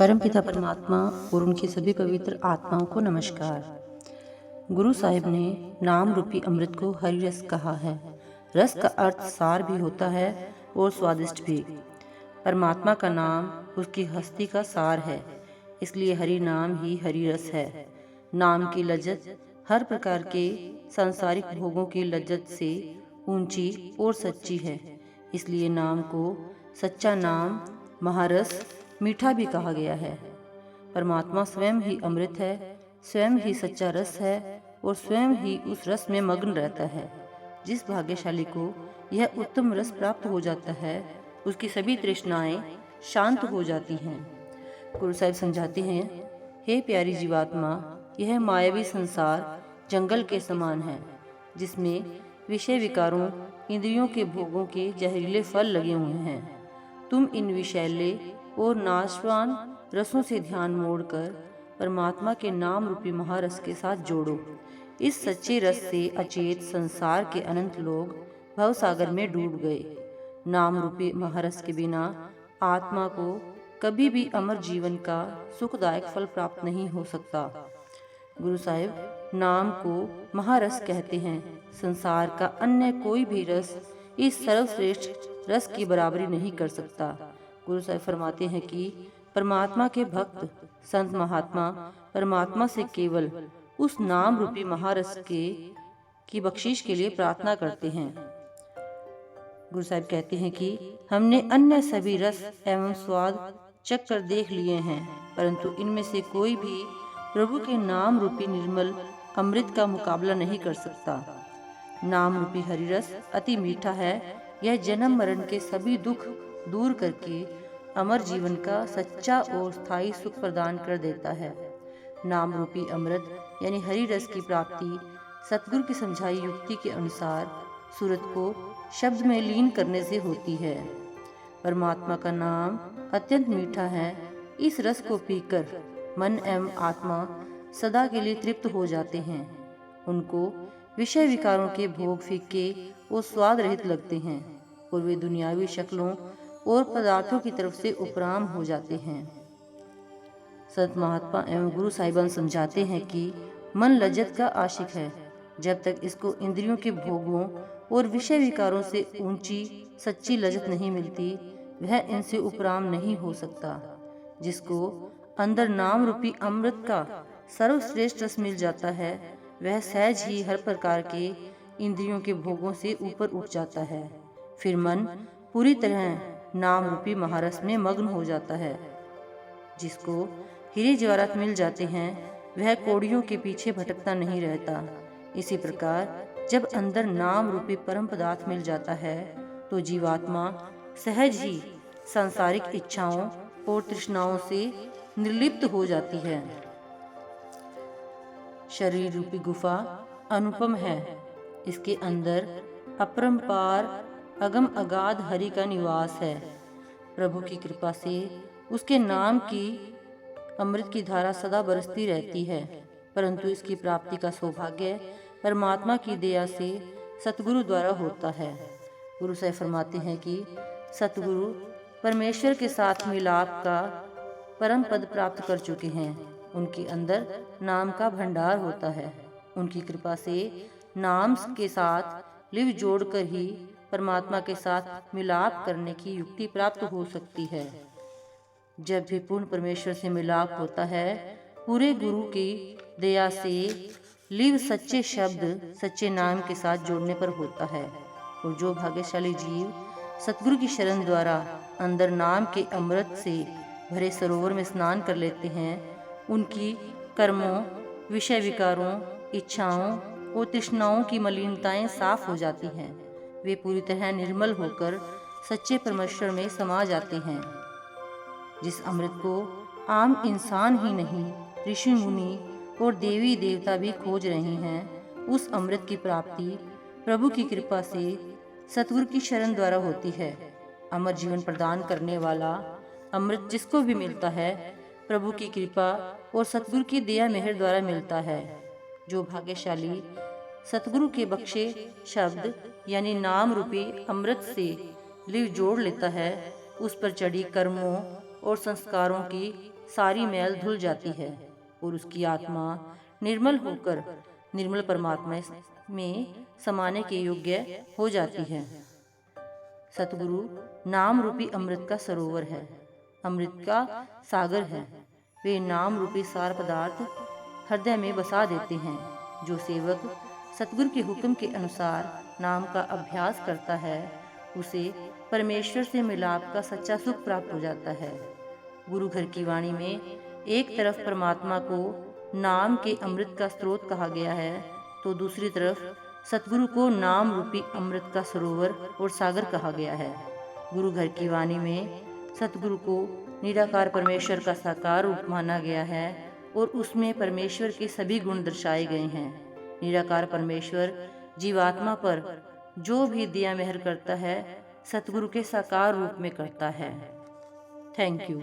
परमपिता परमात्मा और उनकी सभी पवित्र आत्माओं को नमस्कार। गुरु साहिब ने नाम रूपी अमृत को हरि रस कहा है। रस का अर्थ सार भी होता है और स्वादिष्ट भी। परमात्मा का नाम उसकी हस्ती का सार है, इसलिए हरि नाम ही हरि रस है। नाम की लज्जत हर प्रकार के सांसारिक भोगों की लज्जत से ऊंची और सच्ची है, इसलिए नाम को सच्चा नाम, महारस, मीठा भी कहा गया है। परमात्मा स्वयं ही अमृत है, स्वयं ही सच्चा रस है और स्वयं ही उस रस में मग्न रहता है। जिस भाग्यशाली को यह उत्तम रस प्राप्त हो जाता है, उसकी सभी तृष्णाएं शांत हो जाती हैं। गुरु साहिब समझाते हैं, हे प्यारी जीवात्मा, यह मायावी संसार जंगल के समान है, जिसमें विषय विकारों, इंद्रियों के भोगों के जहरीले फल लगे हुए हैं। तुम इन विषैले और नाशवान रसों से ध्यान मोड़कर परमात्मा के नाम रूपी महारस के साथ जोड़ो। इस सच्चे रस से अचेत संसार के अनंत लोग भवसागर में डूब गए। नाम रूपी महारस के बिना आत्मा को कभी भी अमर जीवन का सुखदायक फल प्राप्त नहीं हो सकता। गुरु साहिब नाम को महारस कहते हैं। संसार का अन्य कोई भी रस इस सर्वश्रेष्ठ रस की बराबरी नहीं कर सकता। गुरु साहिब फरमाते हैं कि परमात्मा के भक्त संत महात्मा परमात्मा से केवल उस नाम रूपी महारस की बख्शीश के लिए प्रार्थना करते हैं। गुरु साहिब कहते हैं कि हमने अन्य सभी रस एवं स्वाद चख कर देख लिए हैं, परंतु इनमें से कोई भी प्रभु के नाम रूपी निर्मल अमृत का मुकाबला नहीं कर सकता। नाम रूपी हरि रस अति मीठा है। यह जन्म मरण के सभी दुख दूर करके अमर जीवन का सच्चा और स्थायी सुख प्रदान कर देता है। नाम रूपी अमृत यानी हरि रस की प्राप्ति सतगुरु की समझाई युक्ति के अनुसार सूरत को शब्द में लीन करने से होती है। परमात्मा का नाम अत्यंत मीठा है। इस रस को पीकर मन एवं आत्मा सदा के लिए तृप्त हो जाते हैं। उनको विषय विकारों के भोग फीके और स्वाद रहित लगते हैं और वे दुनियावी शक्लों और पदार्थों की तरफ से उपराम हो जाते हैं। संत महात्मा एवं गुरु साहिबान समझाते हैं कि मन लज्जत का आशिक है। जब तक इसको इंद्रियों के भोगों और विषय विकारों से ऊंची सच्ची लज्जत नहीं मिलती, वह इनसे उपराम नहीं हो सकता। जिसको अंदर नाम रूपी अमृत का सर्वश्रेष्ठ रस मिल जाता है, वह सहज ही हर प्रकार के इंद्रियों के भोगों से ऊपर उठ जाता है। फिर मन पूरी तरह नाम रूपी महारस में मग्न हो जाता है। जिसको हीरे जवाहरात मिल जाते हैं, वह कौड़ियों के पीछे भटकता नहीं रहता। इसी प्रकार जब अंदर नाम रूपी परम पदार्थ मिल जाता है, तो जीवात्मा सहज ही सांसारिक इच्छाओं और तृष्णाओं से निर्लिप्त हो जाती है। शरीर रूपी गुफा अनुपम है। इसके अंदर अपरंपार अगम अगाध हरि का निवास है। प्रभु की कृपा से उसके नाम की अमृत की धारा सदा बरसती रहती है, परंतु इसकी प्राप्ति का सौभाग्य परमात्मा की दया से सतगुरु द्वारा होता है। गुरु साहिब फरमाते हैं कि सतगुरु परमेश्वर के साथ मिलाप का परम पद प्राप्त कर चुके हैं। उनके अंदर नाम का भंडार होता है। उनकी कृपा से नाम के साथ लिव जोड़कर ही परमात्मा के साथ मिलाप करने की युक्ति प्राप्त हो सकती है। जब भी पूर्ण परमेश्वर से मिलाप होता है, पूरे गुरु की दया से लिव सच्चे शब्द सच्चे नाम के साथ जोड़ने पर होता है। और जो भाग्यशाली जीव सतगुरु की शरण द्वारा अंदर नाम के अमृत से भरे सरोवर में स्नान कर लेते हैं, उनकी कर्मों, विषय विकारों, इच्छाओं और तृष्णाओं की मलिनताएं साफ हो जाती हैं। वे पूरी तरह निर्मल होकर सच्चे परमेश्वर में समा जाते हैं। जिस अमृत को आम इंसान ही नहीं, ऋषि मुनि और देवी देवता भी खोज रहे हैं, उस अमृत की प्राप्ति प्रभु की कृपा से सतगुरु की शरण द्वारा होती है। अमर जीवन प्रदान करने वाला अमृत जिसको भी मिलता है, प्रभु की कृपा और सतगुरु की दया मेहर द्वारा मिलता है। जो भाग्यशाली सतगुरु के बख्शे शब्द यानी नाम रूपी अमृत से लिव जोड़ लेता है, उस पर चढ़ी कर्मों और संस्कारों की सारी मैल धुल जाती है और उसकी आत्मा निर्मल होकर निर्मल परमात्मा में समाने के योग्य हो जाती है। सतगुरु नाम रूपी अमृत का सरोवर है, अमृत का सागर है। वे नाम रूपी सार पदार्थ हृदय में बसा देते हैं। जो सेवक सतगुरु के हुक्म के अनुसार नाम का अभ्यास करता है उसे परमेश्वर से मिलाप का सच्चा सुख प्राप्त हो जाता है। गुरु घर की वाणी में एक तरफ परमात्मा को नाम के अमृत का स्रोत कहा गया है तो दूसरी तरफ सतगुरु को नाम रूपी अमृत का सरोवर और सागर कहा गया है। गुरु घर की वाणी में सतगुरु को निराकार परमेश्वर का साकार रूप माना गया है और उसमें परमेश्वर के सभी गुण दर्शाए गए हैं। निराकार परमेश्वर जीवात्मा पर जो भी दया मेहर करता है सतगुरु के साकार रूप में करता है। Thank you.